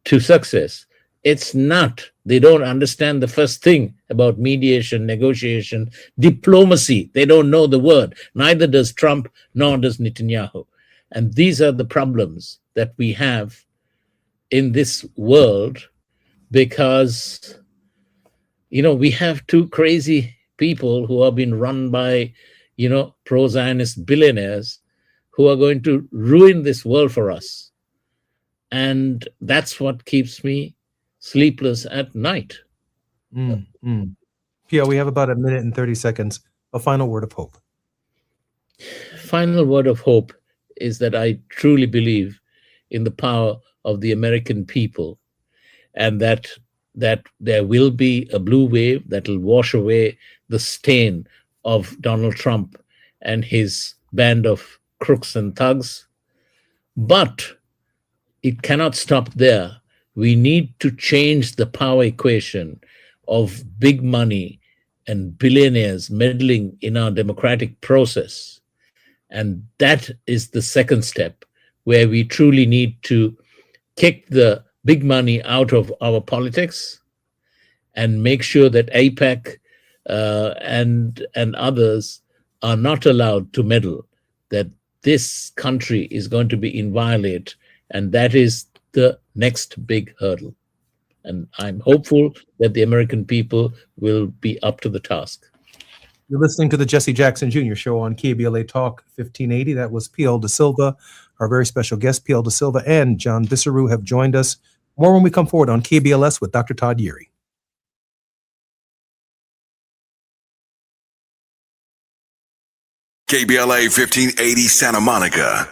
to success. It's not. They don't understand the first thing about mediation, negotiation, diplomacy. They don't know the word. Neither does Trump, nor does Netanyahu. And these are the problems that we have in this world, because, we have two crazy people who have been run by, pro-Zionist billionaires who are going to ruin this world for us. And that's what keeps me sleepless at night. Pio, we have about a minute and 30 seconds. A final word of hope. Final word of hope is that I truly believe in the power of the American people, and that that there will be a blue wave that will wash away the stain of Donald Trump and his band of crooks and thugs. But it cannot stop there. We need to change the power equation of big money and billionaires meddling in our democratic process. And that is the second step, where we truly need to kick the big money out of our politics and make sure that AIPAC and others are not allowed to meddle, that this country is going to be inviolate, and that is the next big hurdle. And I'm hopeful that the American people will be up to the task. You're listening to the Jesse Jackson Jr. Show on KBLA Talk 1580. That was P.L. De Silva. Our very special guest, P.L. De Silva and John Visseru, have joined us. More when we come forward on KBLS with Dr. Todd Yeary. KBLA 1580 Santa Monica.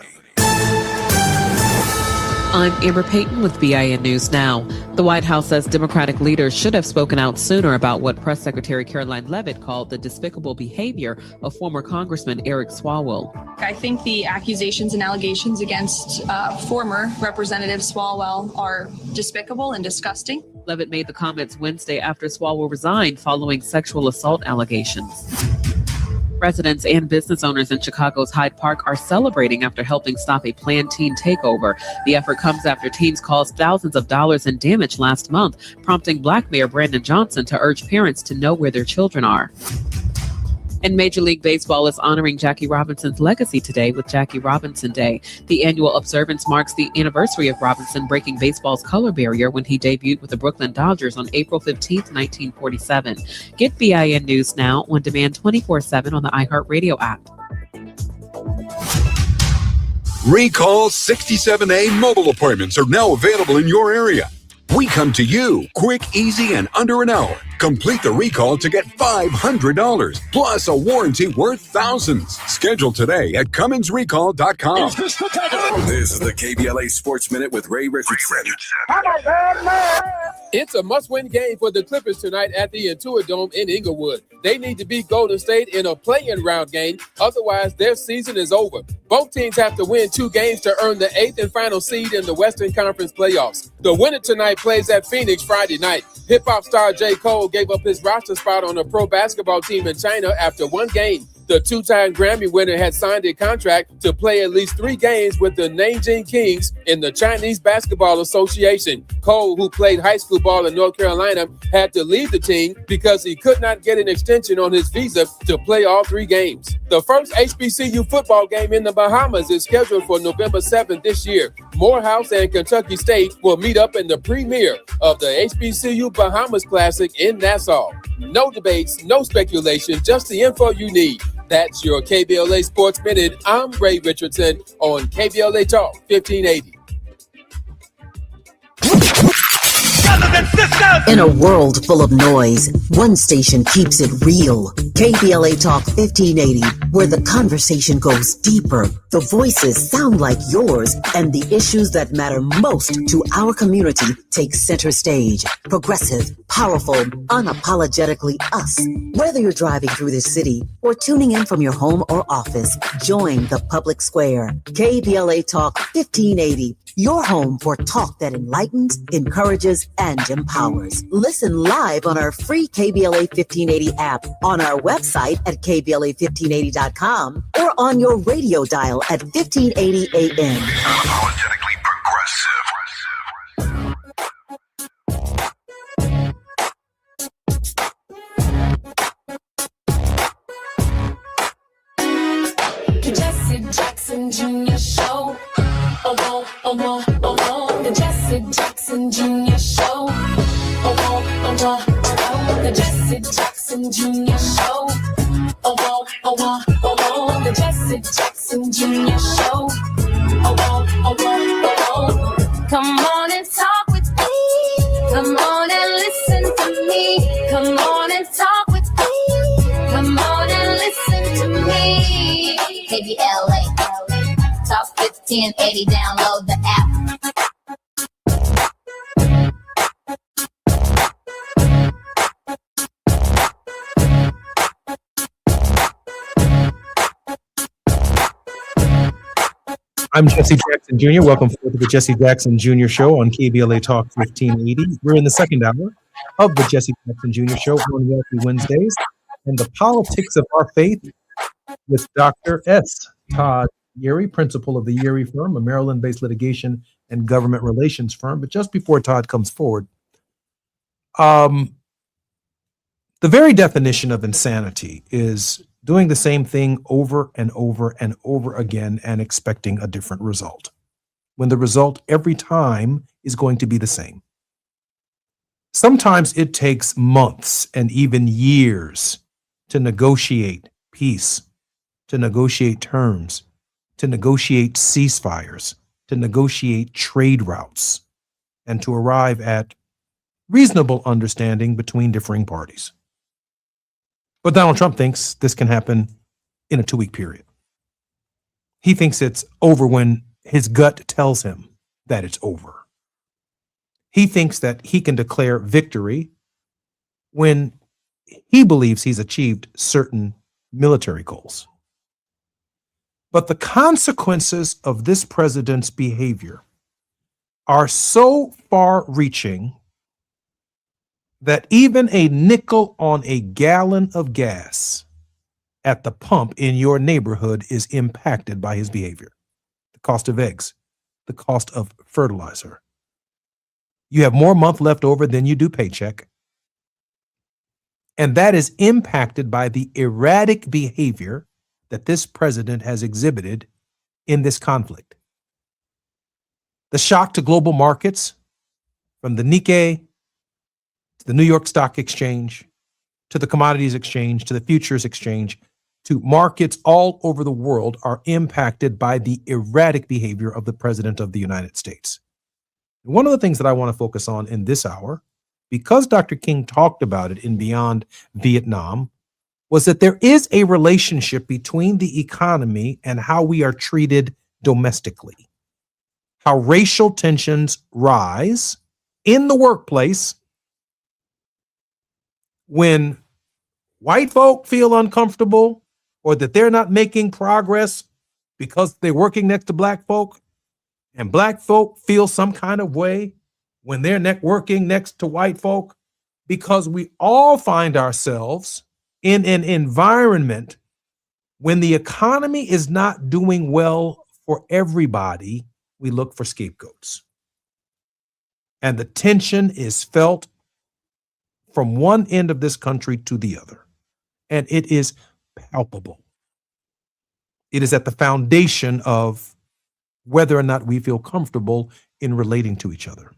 I'm Amber Payton with BIN News Now. The White House says Democratic leaders should have spoken out sooner about what Press Secretary Caroline Leavitt called the despicable behavior of former Congressman Eric Swalwell. I think the accusations and allegations against former Representative Swalwell are despicable and disgusting. Leavitt made the comments Wednesday after Swalwell resigned following sexual assault allegations. Residents and business owners in Chicago's Hyde Park are celebrating after helping stop a planned teen takeover. The effort comes after teens caused thousands of dollars in damage last month, prompting Black Mayor Brandon Johnson to urge parents to know where their children are. And Major League Baseball is honoring Jackie Robinson's legacy today with Jackie Robinson Day. The annual observance marks the anniversary of Robinson breaking baseball's color barrier when he debuted with the Brooklyn Dodgers on April 15, 1947. Get BIN News Now on demand 24/7 on the iHeartRadio app. Recall 67A mobile appointments are now available in your area. We come to you quick, easy, and under an hour. Complete the recall to get $500 plus a warranty worth thousands. Schedule today at CumminsRecall.com. This is the KBLA Sports Minute with Ray Richardson. It's a must-win game for the Clippers tonight at the Intuit Dome in Inglewood. They need to beat Golden State in a play-in round game. Otherwise, their season is over. Both teams have to win 2 games to earn the 8th and final seed in the Western Conference playoffs. The winner tonight plays at Phoenix Friday night. Hip-hop star J. Cole gave up his roster spot on a pro basketball team in China after 1 game. The 2-time Grammy winner had signed a contract to play at least 3 games with the Nanjing Kings in the Chinese Basketball Association. Cole, who played high school ball in North Carolina, had to leave the team because he could not get an extension on his visa to play all 3 games. The first HBCU football game in the Bahamas is scheduled for November 7th this year. Morehouse and Kentucky State will meet up in the premiere of the HBCU Bahamas Classic in Nassau. No debates, no speculation, just the info you need. That's your KBLA Sports Minute. I'm Ray Richardson on KBLA Talk 1580. In a world full of noise, one station keeps it real. KBLA Talk 1580, where the conversation goes deeper, the voices sound like yours, and the issues that matter most to our community take center stage. Progressive, powerful, unapologetically us. Whether you're driving through the city or tuning in from your home or office, join the public square. KBLA Talk 1580. Your home for talk that enlightens, encourages, and empowers. Listen live on our free KBLA 1580 app, on our website at KBLA1580.com, or on your radio dial at 1580 AM. Unapologetically progressive. Jesse Jackson Jr. Show. Oh, oh, oh, oh, oh, the Jesse Jackson Jr. Show. Oh, oh, oh, oh, the Jesse Jackson Jr. Show. Oh, oh, oh, oh, the Jesse Jackson Jr. Show. Oh, oh, oh, oh, come on and talk with me. Come on and listen to me. Come on and talk with me. Come on and listen to me. KBLA. Talk 1580, download the app. I'm Jesse Jackson Jr. Welcome to the Jesse Jackson Jr. Show on KBLA Talk 1580. We're in the second hour of the Jesse Jackson Jr. Show on Wealthy Wednesdays and the politics of our faith with Dr. S. Todd Yeary, principal of the Yeary firm, a Maryland-based litigation and government relations firm. But just before Todd comes forward, the very definition of insanity is doing the same thing over and over and over again and expecting a different result, when the result every time is going to be the same. Sometimes it takes months and even years to negotiate peace, to negotiate terms, to negotiate ceasefires, to negotiate trade routes, and to arrive at reasonable understanding between differing parties. But Donald Trump thinks this can happen in a 2-week period. He thinks it's over when his gut tells him that it's over. He thinks that he can declare victory when he believes he's achieved certain military goals. But the consequences of this president's behavior are so far-reaching that even a nickel on a gallon of gas at the pump in your neighborhood is impacted by his behavior. The cost of eggs, the cost of fertilizer. You have more month left over than you do paycheck. And that is impacted by the erratic behavior that this president has exhibited in this conflict. The shock to global markets, from the Nikkei to the New York Stock Exchange, to the Commodities Exchange, to the Futures Exchange, to markets all over the world, are impacted by the erratic behavior of the President of the United States. One of the things that I want to focus on in this hour, because Dr. King talked about it in Beyond Vietnam, was that there is a relationship between the economy and how we are treated domestically. How racial tensions rise in the workplace when white folk feel uncomfortable or that they're not making progress because they're working next to black folk, and black folk feel some kind of way when they're working next to white folk, because we all find ourselves in an environment when the economy is not doing well for everybody. We look for scapegoats. And the tension is felt from one end of this country to the other. And it is palpable. It is at the foundation of whether or not we feel comfortable in relating to each other.